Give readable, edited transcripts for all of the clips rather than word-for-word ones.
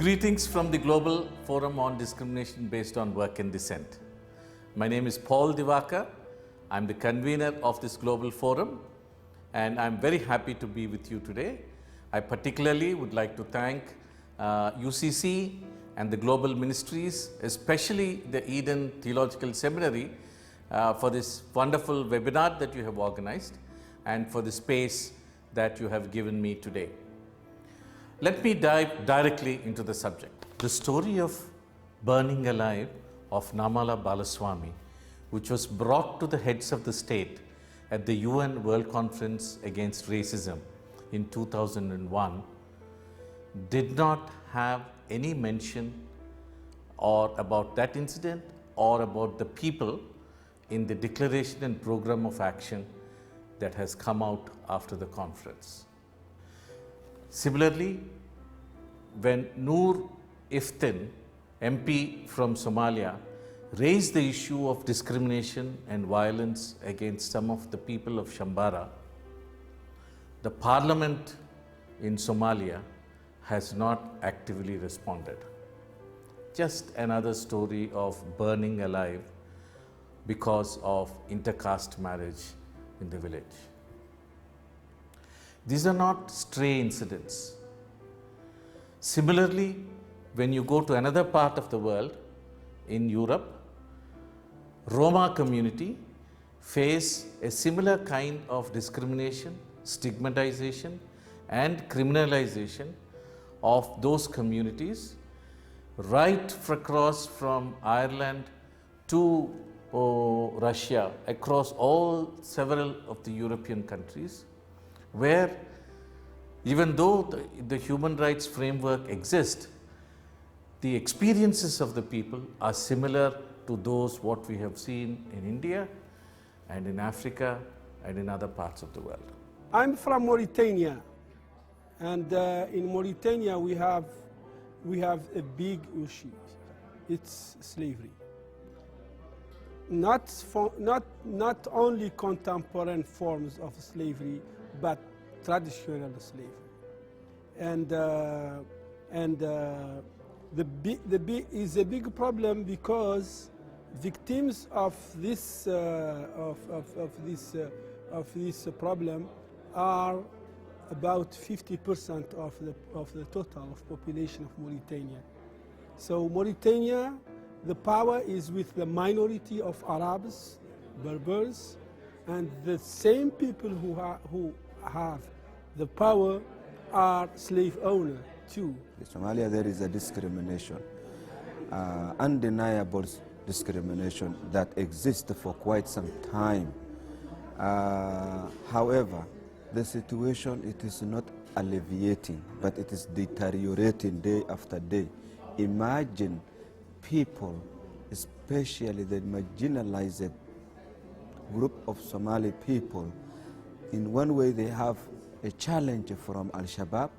Greetings from the Global Forum on Discrimination Based on Work and Descent. My name is Paul Divakar. I'm the convener of this Global Forum, and I'm very happy to be with you today. I particularly would like to thank UCC and the Global Ministries, especially the Eden Theological Seminary, for this wonderful webinar that you have organized and for the space that you have given me today. Let me dive directly into the subject. The story of burning alive of Namala Balaswamy, which was brought to the heads of the state at the UN World Conference Against Racism in 2001, did not have any mention or about that incident or about the people in the declaration and program of action that has come out after the conference. Similarly, when Noor Iftin, MP from Somalia, raised the issue of discrimination and violence against some of the people of Shambara, the parliament in Somalia has not actively responded. Just another story of burning alive because of intercaste marriage in the village. These are not stray incidents. Similarly, when you go to another part of the world, in Europe, Roma community face a similar kind of discrimination, stigmatization, and criminalization of those communities right across from Ireland to Russia, across several of the European countries, where even though the human rights framework exists, the experiences of the people are similar to those what we have seen in India and in Africa and in other parts of the world. I'm from Mauritania, and in Mauritania we have a big issue. It's slavery. Not only contemporary forms of slavery, but traditional slavery. And is a big problem because victims of this problem are about 50% of the total of population of Mauritania. So Mauritania, the power is with the minority of Arabs, Berbers, and the same people who have the power are slave owners too. In Somalia there is a discrimination, undeniable discrimination that exists for quite some time. However, the situation, it is not alleviating, but it is deteriorating day after day. Imagine people, especially the marginalized group of Somali people, in one way they have a challenge from Al-Shabaab,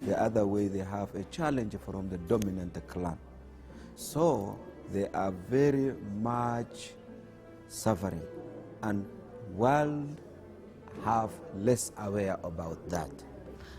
the other way they have a challenge from the dominant clan. So they are very much suffering, and world have less aware about that.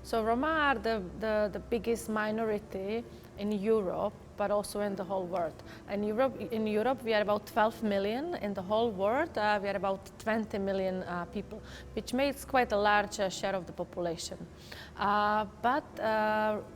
So Roma are the biggest minority in Europe, but also in the whole world. In Europe, we are about 12 million. In the whole world, we are about 20 million people, which makes quite a large share of the population. But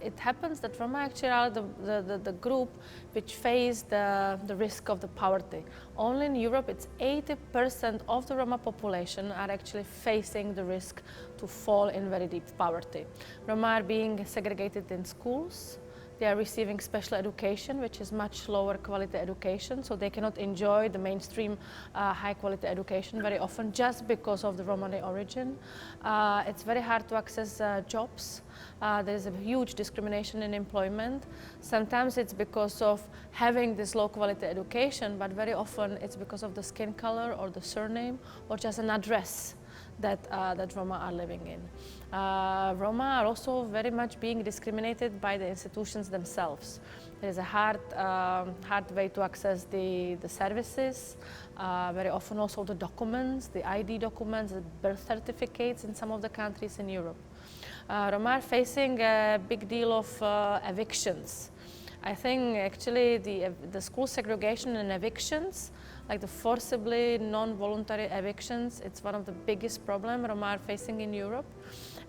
it happens that Roma actually are the group which face the risk of the poverty. Only in Europe, it's 80% of the Roma population are actually facing the risk to fall in very deep poverty. Roma are being segregated in schools. They are receiving special education, which is much lower quality education, so they cannot enjoy the mainstream high quality education very often just because of the Romani origin. It's very hard to access jobs. There's a huge discrimination in employment. Sometimes it's because of having this low quality education, but very often it's because of the skin color or the surname or just an address that Roma are living in. Roma are also very much being discriminated by the institutions themselves. There is a hard way to access the services, very often also the documents, the ID documents, the birth certificates in some of the countries in Europe. Roma are facing a big deal of evictions. I think actually the school segregation and evictions, like the forcibly non-voluntary evictions, it's one of the biggest problems Roma are facing in Europe.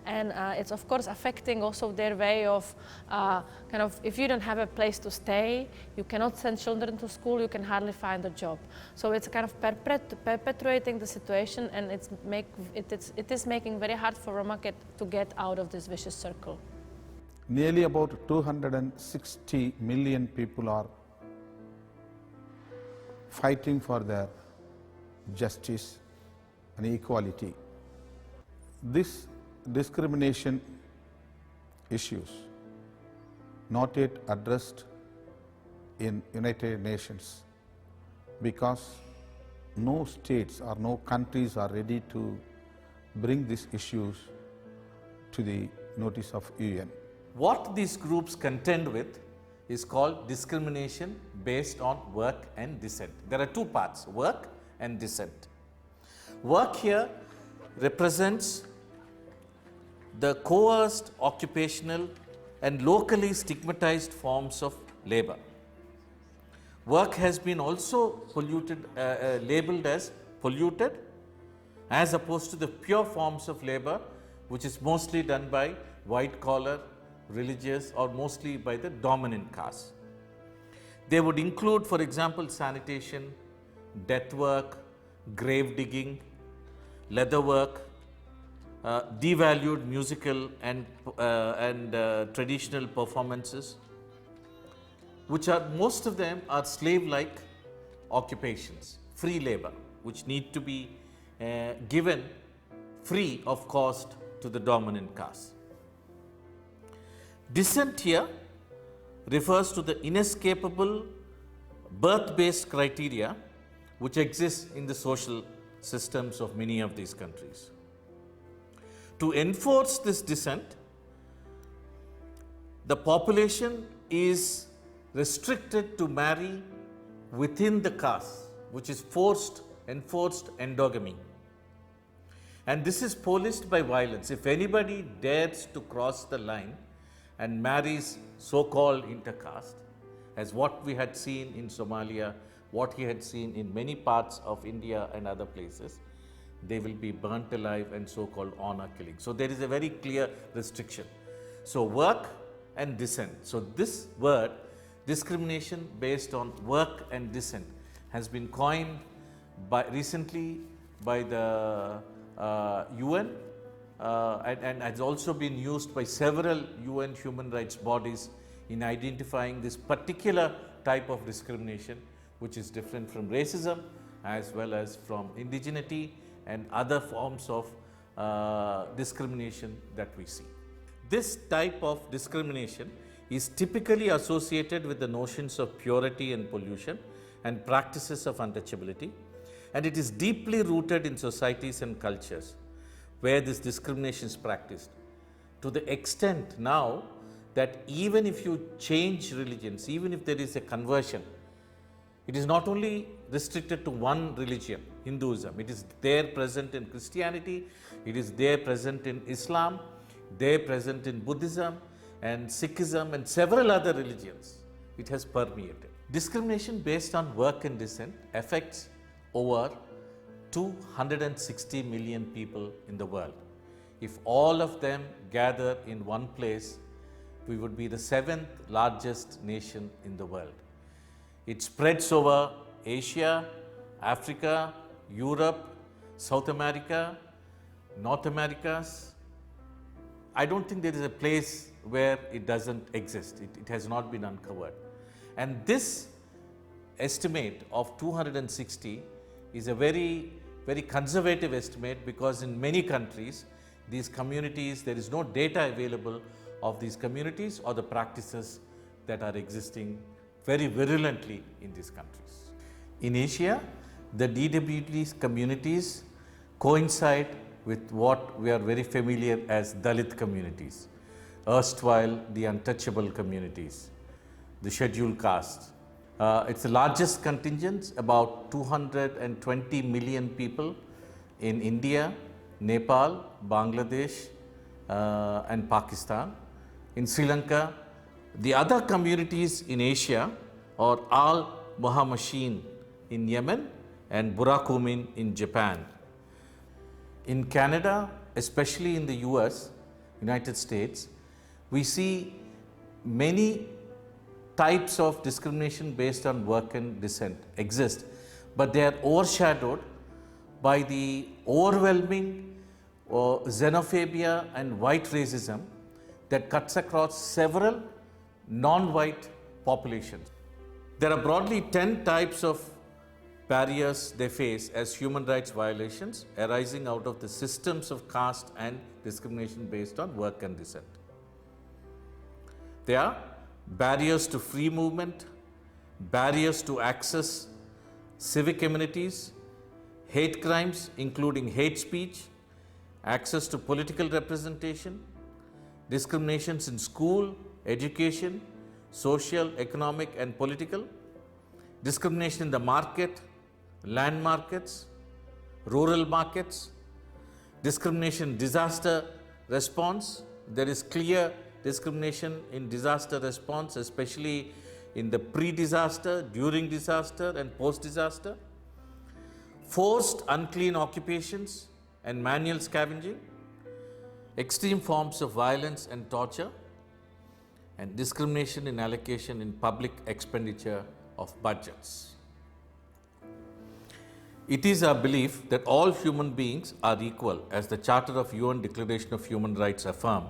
And it's of course affecting also their way of kind of, if you don't have a place to stay, you cannot send children to school, you can hardly find a job. So it's kind of perpetuating the situation, and it is making very hard for Roma to get out of this vicious circle. Nearly about 260 million people are fighting for their justice and equality. This discrimination issues not yet addressed in United Nations because no states or no countries are ready to bring these issues to the notice of UN. What these groups contend with is called discrimination based on work and descent. There are two parts, work and descent. Work here represents the coerced, occupational and locally stigmatized forms of labor. Work has been also polluted, labeled as polluted, as opposed to the pure forms of labor, which is mostly done by white collar, religious, or mostly by the dominant caste. They would include, for example, sanitation, death work, grave digging, leather work, devalued musical and traditional performances, which are, most of them are slave-like occupations, free labor, which need to be given free of cost to the dominant caste. Descent here refers to the inescapable birth-based criteria which exists in the social systems of many of these countries. To enforce this descent, the population is restricted to marry within the caste, which is enforced endogamy. And this is policed by violence. If anybody dares to cross the line and marries so-called intercaste, as what we had seen in Somalia, what he had seen in many parts of India and other places, they will be burnt alive and so-called honor killing. So there is a very clear restriction. So work and descent. So this word, discrimination based on work and descent, has been coined recently by the UN and has also been used by several UN human rights bodies in identifying this particular type of discrimination, which is different from racism as well as from indigeneity and other forms of discrimination that we see. This type of discrimination is typically associated with the notions of purity and pollution and practices of untouchability, and it is deeply rooted in societies and cultures where this discrimination is practiced, to the extent now that even if you change religions, even if there is a conversion, it is not only restricted to one religion, Hinduism. It is there present in Christianity, it is there present in Islam, there present in Buddhism and Sikhism and several other religions. It has permeated. Discrimination based on work and descent affects over 260 million people in the world. If all of them gather in one place, we would be the 7th largest nation in the world. It spreads over Asia, Africa, Europe, South America, North Americas. I don't think there is a place where it doesn't exist. It has not been uncovered. And this estimate of 260 is a very, very conservative estimate, because in many countries, these communities, there is no data available of these communities or the practices that are existing very virulently in these countries. In Asia, the DWT communities coincide with what we are very familiar as Dalit communities, erstwhile the untouchable communities, the scheduled castes. It's the largest contingent, about 220 million people in India, Nepal, Bangladesh and Pakistan. In Sri Lanka, The other communities in Asia are Al Muhammashin in Yemen and Burakumin in Japan. In Canada, especially in the US, United States, we see many types of discrimination based on work and descent exist, but they are overshadowed by the overwhelming xenophobia and white racism that cuts across several non-white populations. There are broadly 10 types of barriers they face as human rights violations arising out of the systems of caste and discrimination based on work and descent. They are barriers to free movement, barriers to access civic amenities, hate crimes including hate speech, access to political representation, discriminations in school, education, social, economic and political, discrimination in the market, land markets, rural markets, discrimination in disaster response. There is clear discrimination in disaster response, especially in the pre-disaster, during disaster and post-disaster, forced unclean occupations and manual scavenging, extreme forms of violence and torture, and discrimination in allocation in public expenditure of budgets. It is our belief that all human beings are equal, as the Charter of UN Declaration of Human Rights affirm,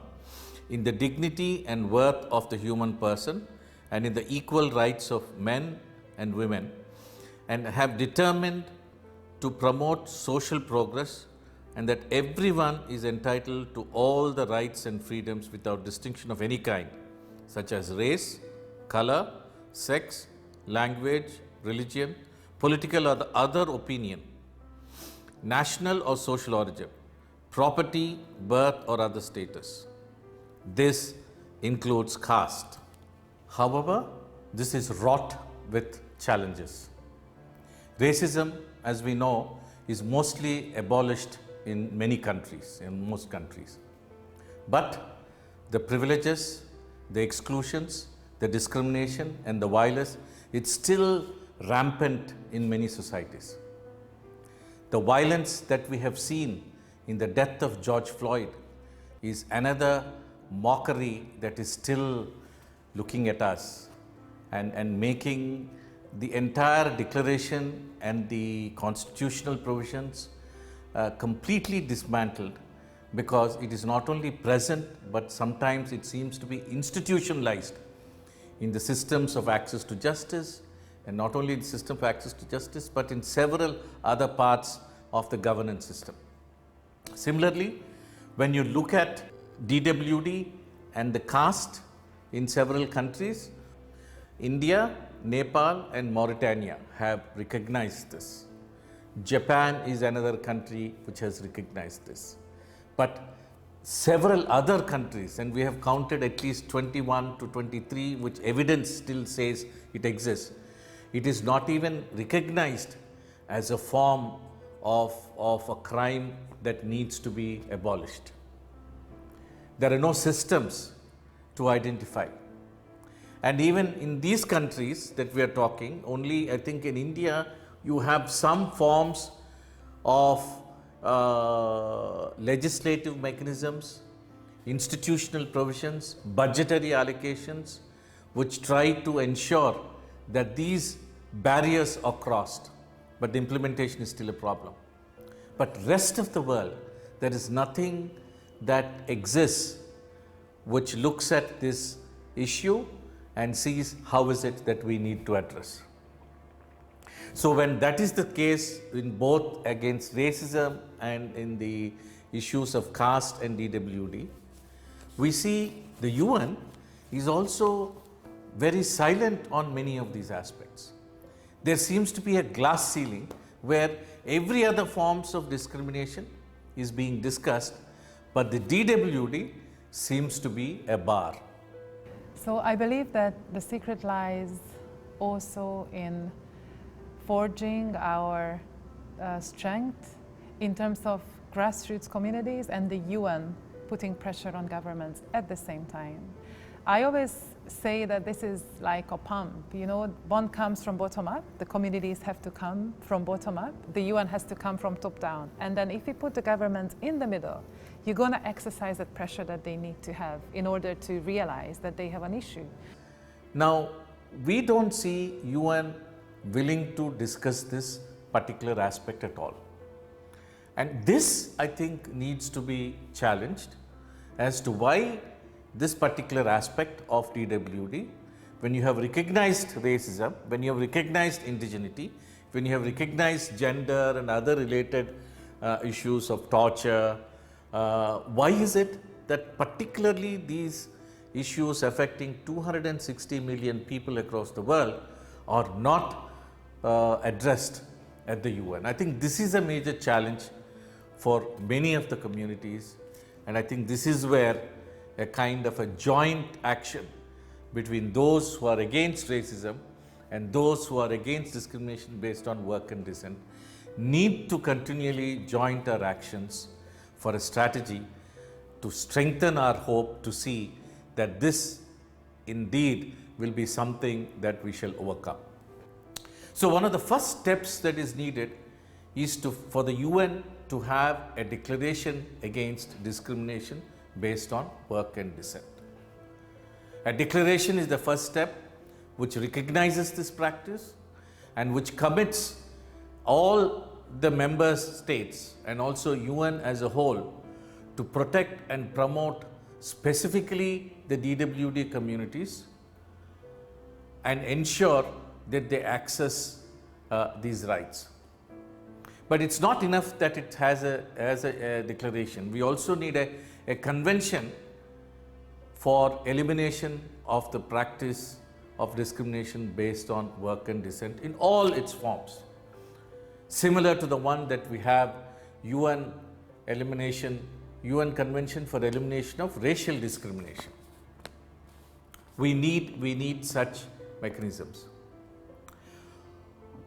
in the dignity and worth of the human person and in the equal rights of men and women, and have determined to promote social progress, and that everyone is entitled to all the rights and freedoms without distinction of any kind, such as race, color, sex, language, religion, political or other opinion, national or social origin, property, birth or other status. This includes caste. However, this is wrought with challenges. Racism, as we know, is mostly abolished in many countries, in most countries. But the privileges, the exclusions, the discrimination and the violence, it's still rampant in many societies. The violence that we have seen in the death of George Floyd is another mockery that is still looking at us and making the entire declaration and the constitutional provisions completely dismantled, because it is not only present, but sometimes it seems to be institutionalized in the systems of access to justice, and not only in the system of access to justice, but in several other parts of the governance system. Similarly, when you look at DWD and the caste in several countries, India, Nepal and Mauritania have recognized this. Japan is another country which has recognized this. But several other countries, and we have counted at least 21 to 23, which evidence still says it exists, it is not even recognized as a form of a crime that needs to be abolished. There are no systems to identify. And even in these countries that we are talking, only I think in India, you have some forms of legislative mechanisms, institutional provisions, budgetary allocations, which try to ensure that these barriers are crossed, but the implementation is still a problem. But rest of the world, there is nothing that exists which looks at this issue and sees how is it that we need to address. So when that is the case in both against racism and in the issues of caste and DWD, we see the UN is also very silent on many of these aspects. There seems to be a glass ceiling where every other forms of discrimination is being discussed, but the DWD seems to be a bar. So I believe that the secret lies also in forging our strength in terms of grassroots communities and the UN putting pressure on governments at the same time. I always say that this is like a pump. You know, one comes from bottom up, the communities have to come from bottom up, the UN has to come from top down. And then if you put the government in the middle, you're going to exercise that pressure that they need to have in order to realize that they have an issue. Now, we don't see UN willing to discuss this particular aspect at all. And this, I think, needs to be challenged as to why this particular aspect of DWD, when you have recognized racism, when you have recognized indigeneity, when you have recognized gender and other related issues of torture, why is it that particularly these issues affecting 260 million people across the world are not addressed at the UN? I think this is a major challenge for many of the communities, and I think this is where a kind of a joint action between those who are against racism and those who are against discrimination based on work and descent need to continually join our actions for a strategy to strengthen our hope to see that this indeed will be something that we shall overcome. So one of the first steps that is needed is for the UN to have a declaration against discrimination based on work and descent. A declaration is the first step which recognizes this practice and which commits all the member states and also UN as a whole to protect and promote specifically the DWD communities and ensure that they access these rights. But it's not enough that it has a declaration. We also need a convention for elimination of the practice of discrimination based on work and descent in all its forms, similar to the one that we have UN Convention for Elimination of Racial Discrimination. We need such mechanisms.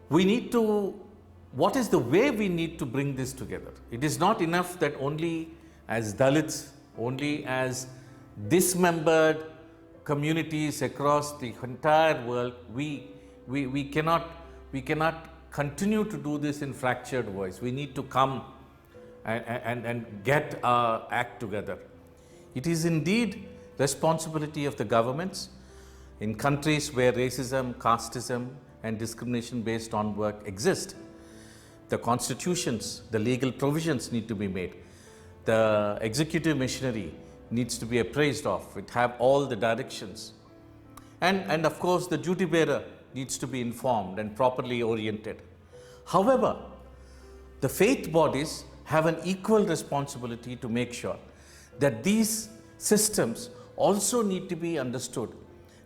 What is the way we need to bring this together? It is not enough that only as Dalits, only as dismembered communities across the entire world, we cannot continue to do this in fractured voice. We need to come and get our act together. It is indeed responsibility of the governments in countries where racism, casteism and discrimination based on work exist. The constitutions, the legal provisions need to be made. The executive machinery needs to be appraised of. It have all the directions. And of course, the duty bearer needs to be informed and properly oriented. However, the faith bodies have an equal responsibility to make sure that these systems also need to be understood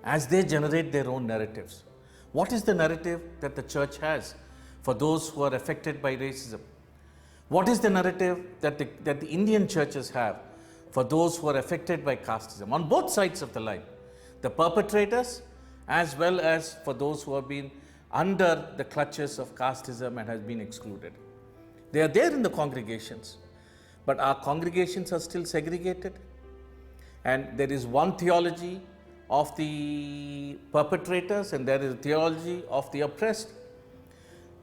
as they generate their own narratives. What is the narrative that the church has for those who are affected by racism? What is the narrative that the Indian churches have for those who are affected by casteism on both sides of the line? The perpetrators as well as for those who have been under the clutches of casteism and has been excluded. They are there in the congregations, but our congregations are still segregated, and there is one theology of the perpetrators and there is a theology of the oppressed.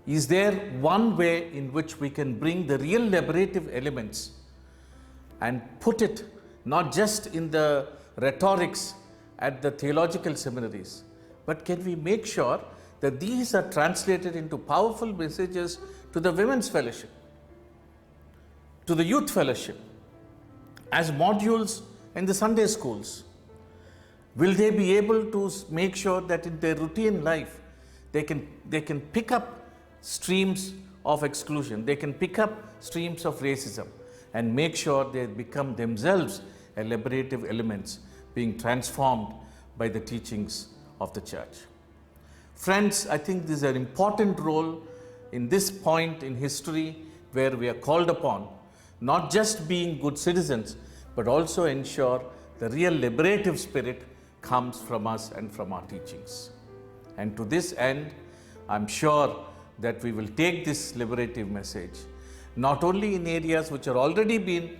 Is there one way in which we can bring the real liberative elements and put it not just in the rhetorics at the theological seminaries, but can we make sure that these are translated into powerful messages to the women's fellowship, to the youth fellowship, as modules in the Sunday schools? Will they be able to make sure that in their routine life they can pick up streams of exclusion, they can pick up streams of racism and make sure they become themselves a liberative elements being transformed by the teachings of the church? Friends, I think this is an important role in this point in history where we are called upon not just being good citizens, but also ensure the real liberative spirit comes from us and from our teachings. And to this end, I'm sure that we will take this liberative message not only in areas which are already been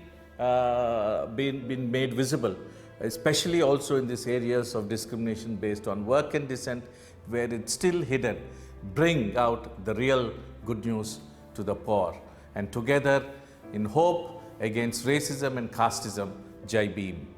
made visible, especially also in these areas of discrimination based on work and descent, where it's still hidden, bring out the real good news to the poor. And together, in hope against racism and casteism, Jai Bhim.